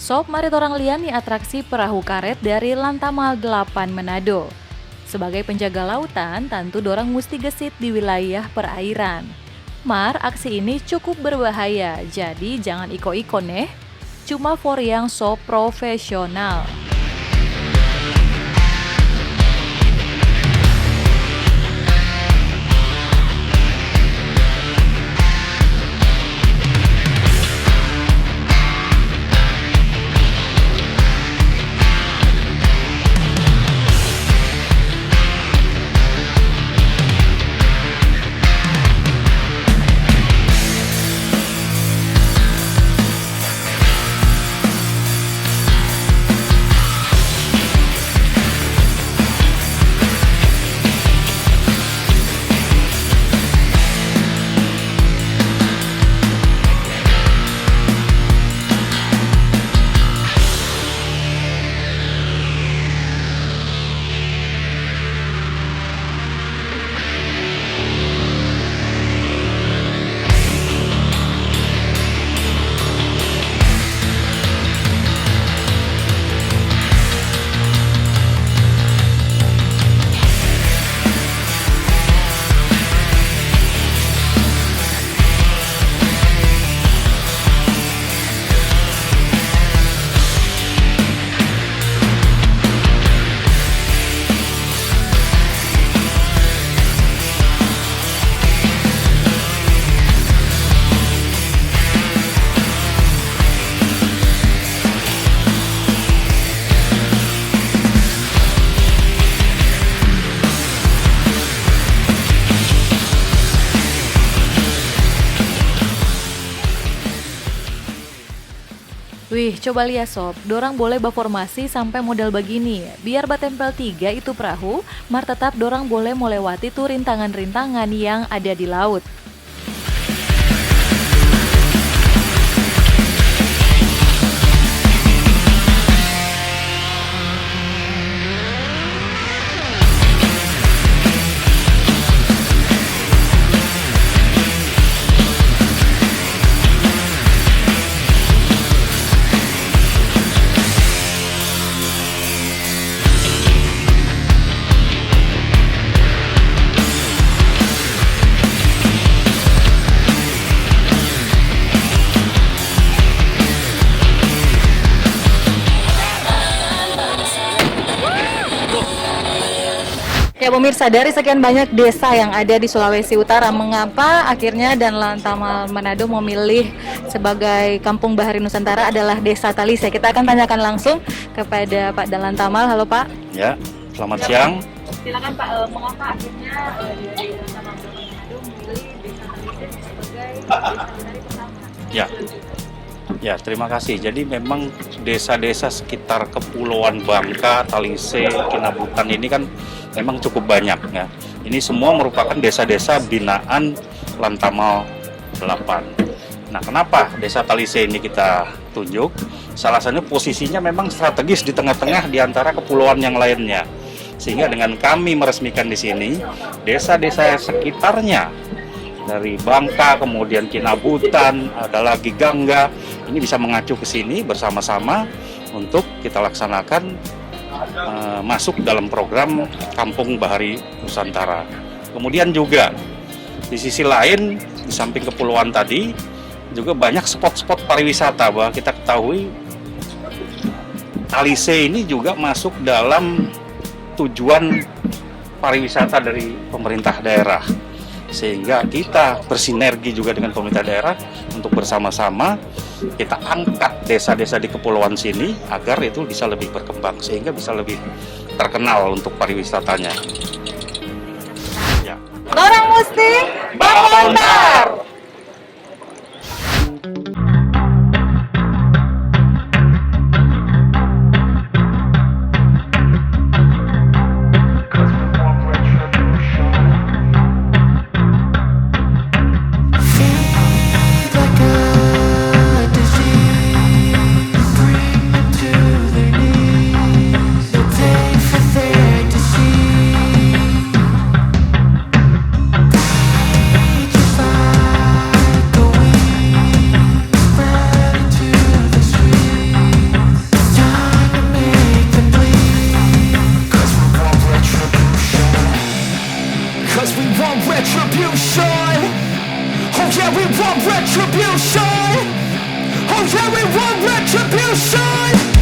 Sob, mari torang lian nih atraksi perahu karet dari Lantamal 8 Manado. Sebagai penjaga lautan, tentu dorang mesti gesit di wilayah perairan. Mar, aksi ini cukup berbahaya, jadi jangan iko-iko neh. Cuma for yang so profesional. Wih, coba lihat sob, dorang boleh berformasi sampai model begini. Biar batempel 3 itu perahu, mar tetap dorang boleh melewati tuh rintangan-rintangan yang ada di laut. Ya pemirsa, dari sekian banyak desa yang ada di Sulawesi Utara, mengapa akhirnya dan Lantamal Manado memilih sebagai Kampung Bahari Nusantara adalah Desa Talise? Kita akan tanyakan langsung kepada Pak Dalan Tamal. Halo Pak. Ya, selamat siang. Silakan Pak, mengapa akhirnya dari Lantamal Manado memilih Desa Talise sebagai desa dari pertama? Ya, terima kasih. Jadi memang desa-desa sekitar Kepulauan Bangka, Talise, Kinabutan ini kan memang cukup banyak ya. Ini semua merupakan desa-desa binaan Lantamal 8. Nah, kenapa Desa Talise ini kita tunjuk? Salah satunya posisinya memang strategis di tengah-tengah di antara kepulauan yang lainnya. Sehingga dengan kami meresmikan di sini, desa-desa sekitarnya dari Bangka, kemudian Kinabutan, ada lagi Gangga, ini bisa mengacu ke sini bersama-sama untuk kita laksanakan masuk dalam program Kampung Bahari Nusantara. Kemudian juga di sisi lain, di samping kepulauan tadi, juga banyak spot-spot pariwisata. Bahwa kita ketahui Talise ini juga masuk dalam tujuan pariwisata dari pemerintah daerah. Sehingga kita bersinergi juga dengan pemerintah daerah untuk bersama-sama kita angkat desa-desa di kepulauan sini agar itu bisa lebih berkembang, sehingga bisa lebih terkenal untuk pariwisatanya. Ya. Orang mesti berkomentar. revolution. Oh yeah, we want retribution. Oh yeah, we want retribution.